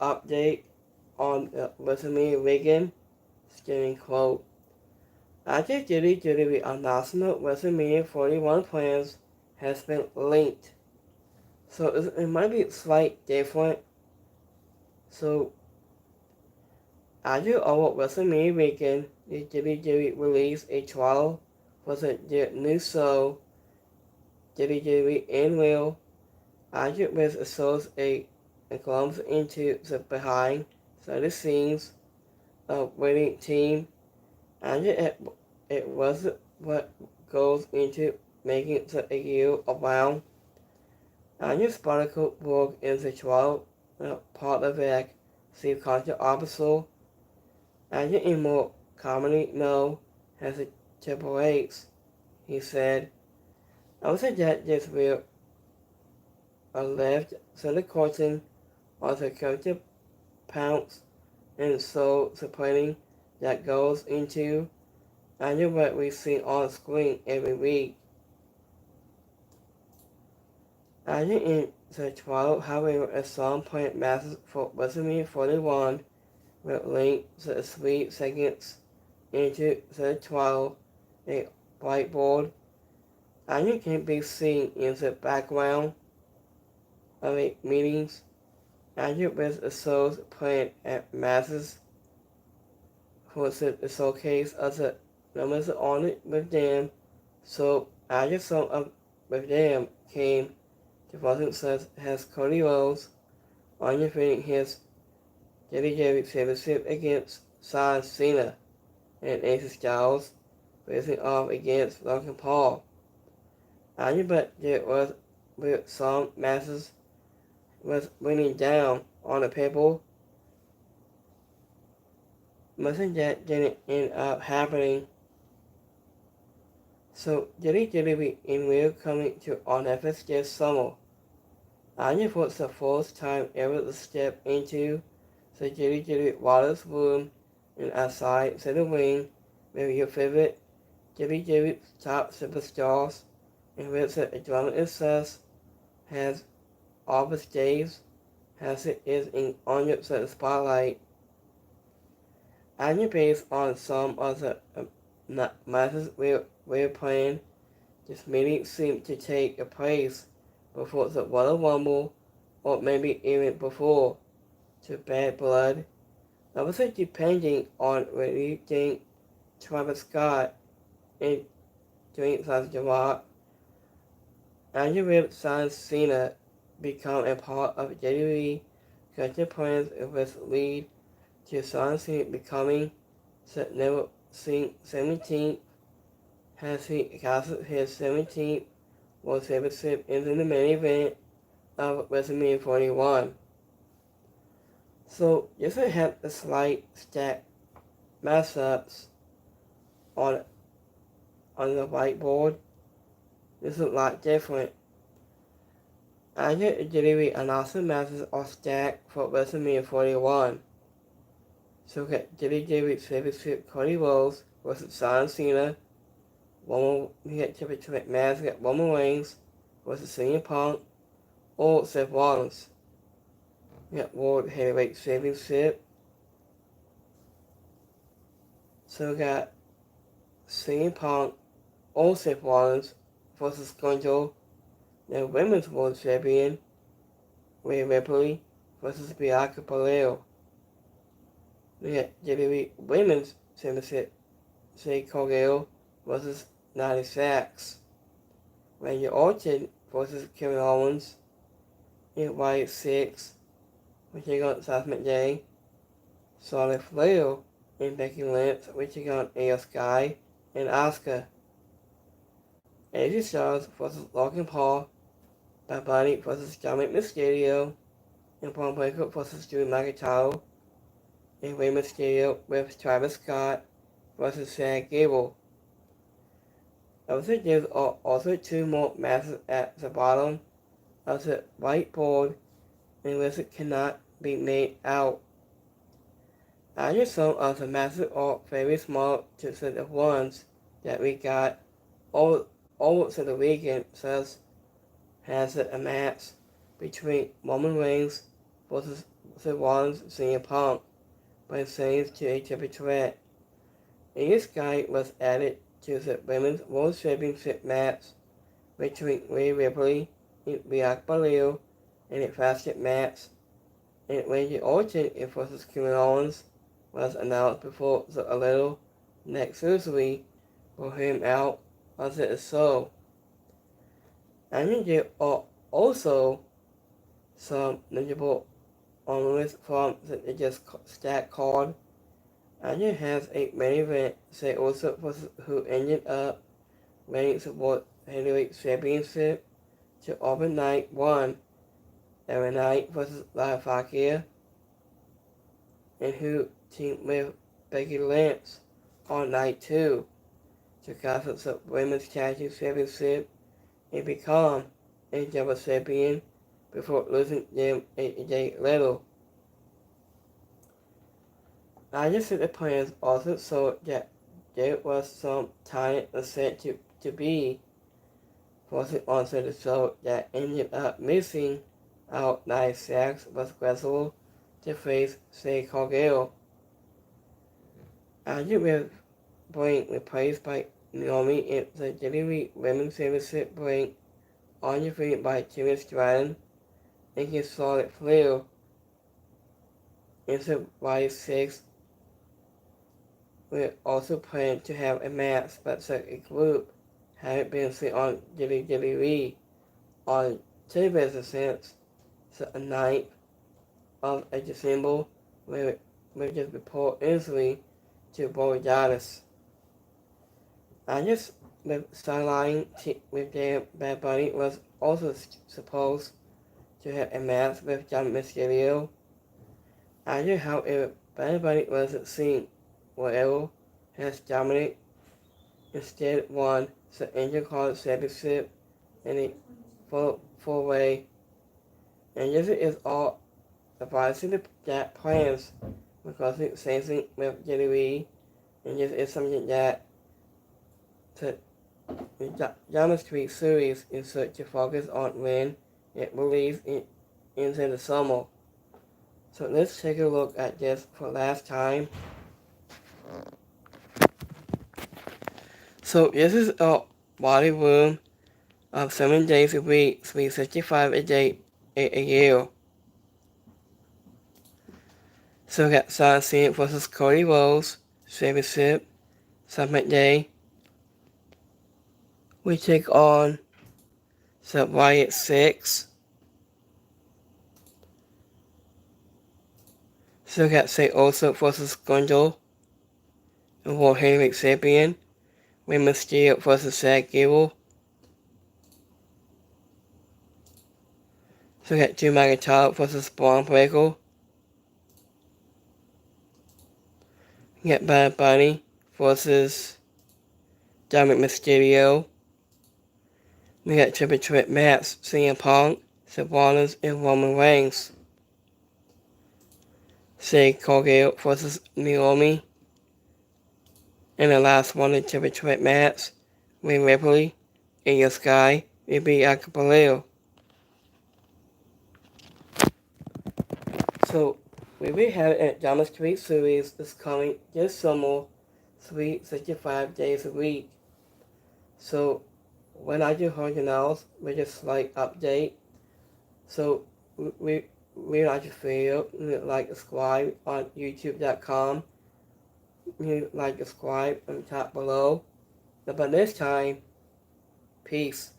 update on the Wrestlemania weekend, stating, quote, after WWE announcement, Wrestlemania 41 plans has been linked. So it might be slight different. So after our Wrestlemania weekend, the WWE released a trial for their new show, WWE in Real. After which shows a glimpse into the behind the scenes of winning team, and it was what goes into making the a year around. And your Spartacle work in the trial part of the Steve Contra officer, and in more commonly known as the Triple H, he said, I would suggest this will left center courting on the character pounce and soul supporting that goes into and what we see on screen every week. And in the trial, however, a song point masses for WrestleMania 41 will link the 3 seconds into the trial, a whiteboard, and it can be seen in the background of a meetings, and it was a show's planned at masses for the showcase of the numbers on it with them. So after some of with them came the Boston says has Cody Rhodes on defending his WWE Championship against John Cena and AJ Styles facing off against Logan Paul. And but there was with some masses was winning down on the people. Much of that didn't end up happening. So WWE in real coming to on Netflix this summer. Anya was the first time ever to step into the WWE Wallace room and outside the ring with your favorite WWE top superstars and with the drama itself has all the days as it is in on the spotlight. And based on some of the matches we're playing, this meeting seemed to take place before the Royal Rumble, or maybe even before, to Bad Blood. Obviously depending on whether you think Travis Scott and Dwayne The Rock, and you will John Cena become a part of WWE, the plans with lead to John Cena becoming the never seen 17th, has he casted his 17th World Championship into the main event of WrestleMania 41. So this will have a slight stack mashups on the whiteboard. This is a lot different. After WWE announced the matches are stacked for WrestleMania 41. So we got WWE Championship Cody Rhodes versus John Cena. We got Championship match, we got Roman Reigns versus CM Punk or Seth Rollins. We got World Heavyweight Championship. So we got CM Punk or Seth Rollins versus Gonjo, the Women's World Champion, Rhea Ripley versus Bianca Belair. We got WWE Women's Championship, Jade Cargill versus Nia Jax. Randy Orton versus Kevin Owens. In White 6, we take on Seth McDay. Charlotte Flair and Becky Lynch, we take on Io Sky and Asuka. AJ Styles versus Logan Paul. Bad Bunny versus Dominic Mysterio. And Braun Breaker versus Drew McIntyre. And Rey Mysterio with Travis Scott versus Chad Gable. Obviously, there are also 2 more matches at the bottom of the whiteboard in which it cannot be made out. After some of the matches are very small to the ones that we got over to the weekend, such as a match between Roman Reigns versus Seth Rollins, CM Punk, by saying to a triple threat. And this guy was added to the Women's World Championship match between Rhea Ripley and Bianca Belair in a fasted match, and Randy Orton versus Kevin Owens was announced before the a little neck surgery for him out of the show. And there are also some notable honors from the just stat card. And it has a main event, say also who ended up winning the World Heavyweight Championship to open night 1 every night versus La Fakir, and who teamed with Becky Lynch on night 2 to capture the Women's Tag Team Championship and become a double champion before losing them a day later. I just said the plans also showed that there was some talent said to be forcing onto the show that ended up missing out. Nia Jax was wrestled to face Say Cargill. Andrew will bring replaced by Naomi in the WWE Women's Championship bring on defeated by Timmy Stratton against Charlotte Flair. Into July 6th, we also plan to have a match, but such a group haven't been seen on WWE on television since the 9th of December, where we just report injury to Bo Dallas. I just with sideline with their Bad Bunny was also supposed to have a match with John Mysterio. I just however Bad Bunny wasn't seen well as Dominic instead won the Intercontinental Championship in a four-way. And this is all advising that plans because it's same thing with WWE, and this is something that the Diamond Street series is to focus on when it released into the summer. So let's take a look at this for last time. So this is a body room of 7 days a week, 365 a day, a year. So we got Sasha Cena versus Cody Rhodes, Championship, Summit Day. We take on the Riot 6. So we got Say Oso versus Gundle, the World Heavyweight Champion. Rey Mysterio versus Zack Gable. So we got Drew McIntyre versus Braun Breaker. We got Bad Bunny versus Dominic Mysterio. We got triple threat match, CM Punk, Seth Rollins, and Roman Reigns. Say Cargill versus Naomi. And the last one, the triple threat match, Rhea Ripley, Io Sky, will be Bianca Belair. So, we will have a Diamond Street series this coming this summer, 365 days a week. So, when I do her announcement, we just like update. So, we like to feel, like subscribe on youtube.com. Like subscribe on the top below. But this time, peace.